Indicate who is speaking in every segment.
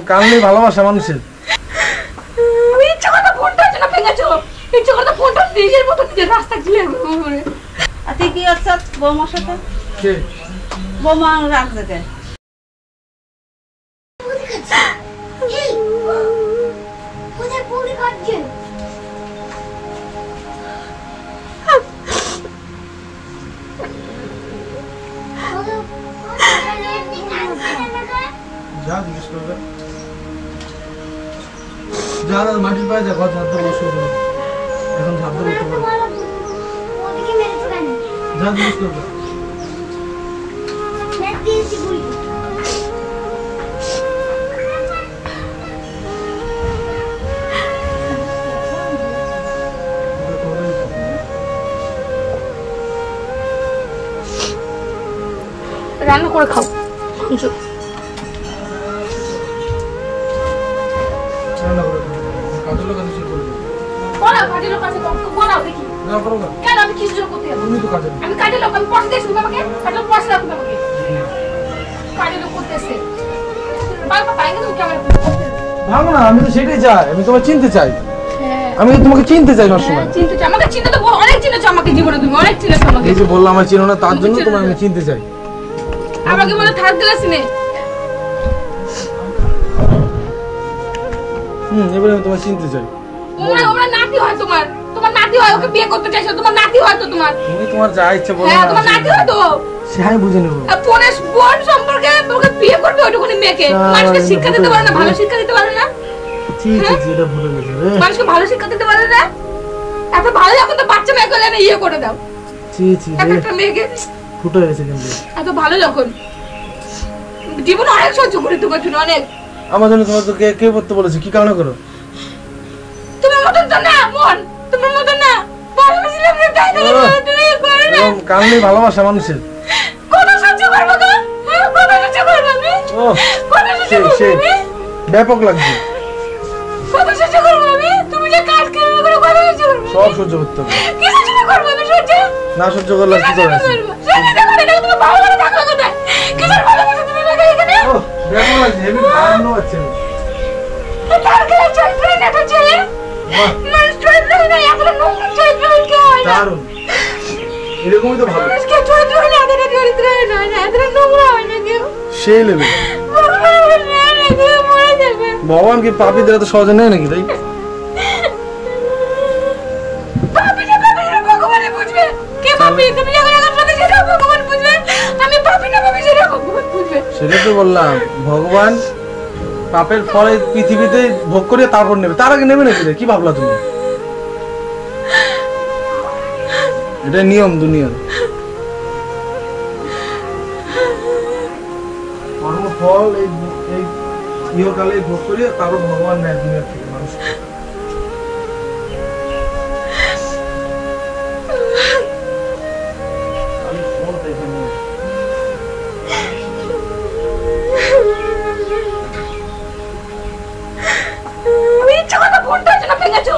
Speaker 1: কানলে ভালোবাসা মানুষের।
Speaker 2: আমি ইচ্ছা করতে ফোনটা যেন ভেঙেছো, ইচ্ছা করতে ফোনটা নিজের মতো নিজের রাস্তা ছিলে করে।
Speaker 3: আর তুই কি হচ্ছে বৌমার সাথে?
Speaker 1: কে
Speaker 3: বৌমা রাখছে কে?
Speaker 1: যা জিজ্ঞেস করবে, যা মাটির পায়ে যা, ঘর ঝাড় দিয়ে বসে এখন ঝাড় দিয়ে উঠতে পারে, যা জিজ্ঞেস করবে।
Speaker 2: রান্না করে খাও।
Speaker 1: ভালো না, আমি তো সেটাই চাই, আমি তোমাকে চিনতে চাই, আমি তোমাকে চিনতে চাই সবসময়।
Speaker 2: আমাকে চিনতে তো অনেক চিনেছো, আমাকে জীবনে তুমি অনেক চিনেছো আমাকে।
Speaker 1: এই যে বললাম আমার চিনো না, তার জন্য তোমাকে আমি চিনতে চাই।
Speaker 2: আমাকে বলে থাক দিলে চিনে।
Speaker 1: এবারে আমি তোমাকে চিনতে চাই।
Speaker 2: ওরা নাতি হয় তোমার, তোমার নাতি হয়, ওকে বিয়ে করতে চাইছো, তোমার নাতি হয় তো তোমার।
Speaker 1: তুমি তোমার যা ইচ্ছা বলো
Speaker 2: হ্যাঁ
Speaker 1: না,
Speaker 2: তোমার নাতি হয় তো।
Speaker 1: সে আমি বুঝে নেব।
Speaker 2: বোনের বোন সম্পর্কে ওকে বিয়ে করবে ওইটুকুনি মেয়েকে, মানুষকে শিক্ষা দিতে পারে না, ভালো শিক্ষা দিতে পারে না।
Speaker 1: ঠিক আছে, এটা ভুলে গেছে রে।
Speaker 2: মানুষকে ভালো শিক্ষা দিতে পারে না। এত ভালো যখন তো বাচ্চা মেয়ে করে না ইয়ে করে দাও।
Speaker 1: ছি রে,
Speaker 2: একটা মেয়েকে
Speaker 1: ফুটে গেছে কিন্তু।
Speaker 2: এত ভালো যখন জীবন অনেক সহ্য করে তোমার জন্য অনেক।
Speaker 1: আমার জন্য তোমার তো কে করতে বলেছে, কি কারণে করো?
Speaker 2: তোমার মতন তো না মন, তোমার মতন না। ভালোবাসিলাম না তাই তো তুমি করে না।
Speaker 1: কানলে ভালোবাসা মানুষের।
Speaker 2: কত সহ্য করব গো? কত সহ্য করব আমি?
Speaker 1: ও
Speaker 2: কত সহ্য করব আমি?
Speaker 1: ব্যাপক লাগছে।
Speaker 2: কত সহ্য করব আমি? তুমি যে কাজ করবে করে কত সহ্য করব?
Speaker 1: সব সহ্য করতে হবে।
Speaker 2: কি সহ্য করব আমি সহ্য?
Speaker 1: না সহ্য করলে কি করে আছে?
Speaker 2: সহ্য করে না তুমি ভালো করে থাকো কোথায়? কি করে ভালোবাসা তুমি লাগে এখানে?
Speaker 1: ও ব্যাপক লাগছে, হেভি আনন্দ হচ্ছে।
Speaker 2: তার কাছে চরিত্র না তো ছেলে।
Speaker 1: বাহ,
Speaker 2: মানুষ চরিত্র না এতটা নোংরা চরিত্র কি হয় না?
Speaker 1: দারুণ, এরকমই তো ভালো।
Speaker 2: মানুষকে চরিত্র না এতটা চরিত্র না এতটা নোংরা হয় না কেউ।
Speaker 1: সেই লেভেল। ভগবান কি পাপীদের এত সহজে নেয় নাকি? তাই সেটা তো বললাম, ভগবান পাপের ফলে পৃথিবীতে ভোগ করে তারপর নেবে, তার আগে নেবে নাকি? কি ভাবলা তুমি? এটা নিয়ম দুনিয়ার। কর্মফল এই ইহকালে ভোগ করে তারপর ভগবান নেয় দুনিয়ার থেকে মানুষ।
Speaker 2: ইচ্ছা করতে ফোনটা যেন ভেঙেছো,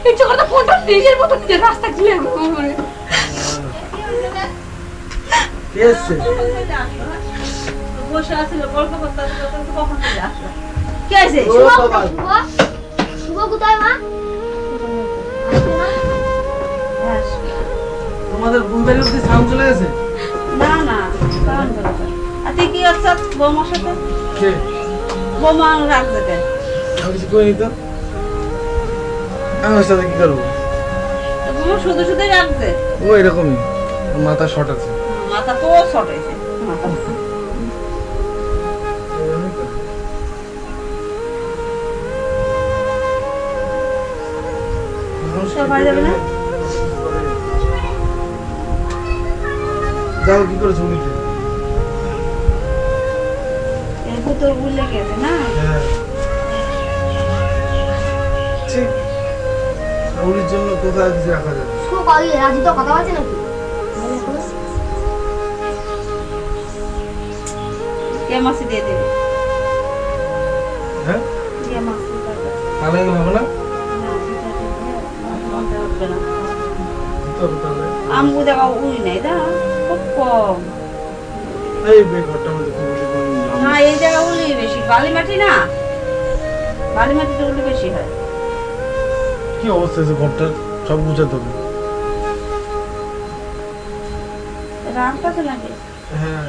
Speaker 2: ইচ্ছা করতে ফোনটা নিজের মতো নিজের রাস্তা ছিলে করে।
Speaker 1: কে এসছে?
Speaker 3: বসে আছিল গল্প করতে কখন আসলো? কে আছে?
Speaker 4: শুভ কোথায় মা?
Speaker 1: তোমাদের বুঝবাই অব্দি সাউন্ড চলে গেছে?
Speaker 3: না না, আর তুই কি হচ্ছে বৌমার সাথে?
Speaker 1: কে
Speaker 3: বৌমা রাখছে কে?
Speaker 1: আমি কিছু করিনি তো, আমি ওর সাথে কি করবো?
Speaker 3: বৌমা শুধু শুধুই রাখছে।
Speaker 1: ও এরকমই, মাথা শর্ট আছে।
Speaker 3: মাথা তো শর্ট হয়েছে মাথা।
Speaker 1: যাও, কি করেছো উনিতে?
Speaker 3: তোর বুঝলে গেছে না?
Speaker 1: ঠিক, উনির জন্য কোথায় কিছু রাখা যাবে?
Speaker 4: রাজি তো কথা বলছে নাকি?
Speaker 3: কে মাসি দিয়ে দেবে?
Speaker 1: হ্যাঁ,
Speaker 3: কে মাসি দেবে?
Speaker 1: তাহলে হবে না?
Speaker 3: হবে না।
Speaker 1: তাহলে
Speaker 3: আমগো দেখা উড়ি নাই দা, খুব কম।
Speaker 1: এই ঘরটা মধ্যে খুব
Speaker 3: না এই জায়গা উড়ি বেশি, বালি মাটি না। বালি মাটিতে উঠলে বেশি হয়।
Speaker 1: কি অবস্থা আছে ঘরটার, সব বুঝাতে হবে।
Speaker 3: রামটা তো লাগে।
Speaker 1: হ্যাঁ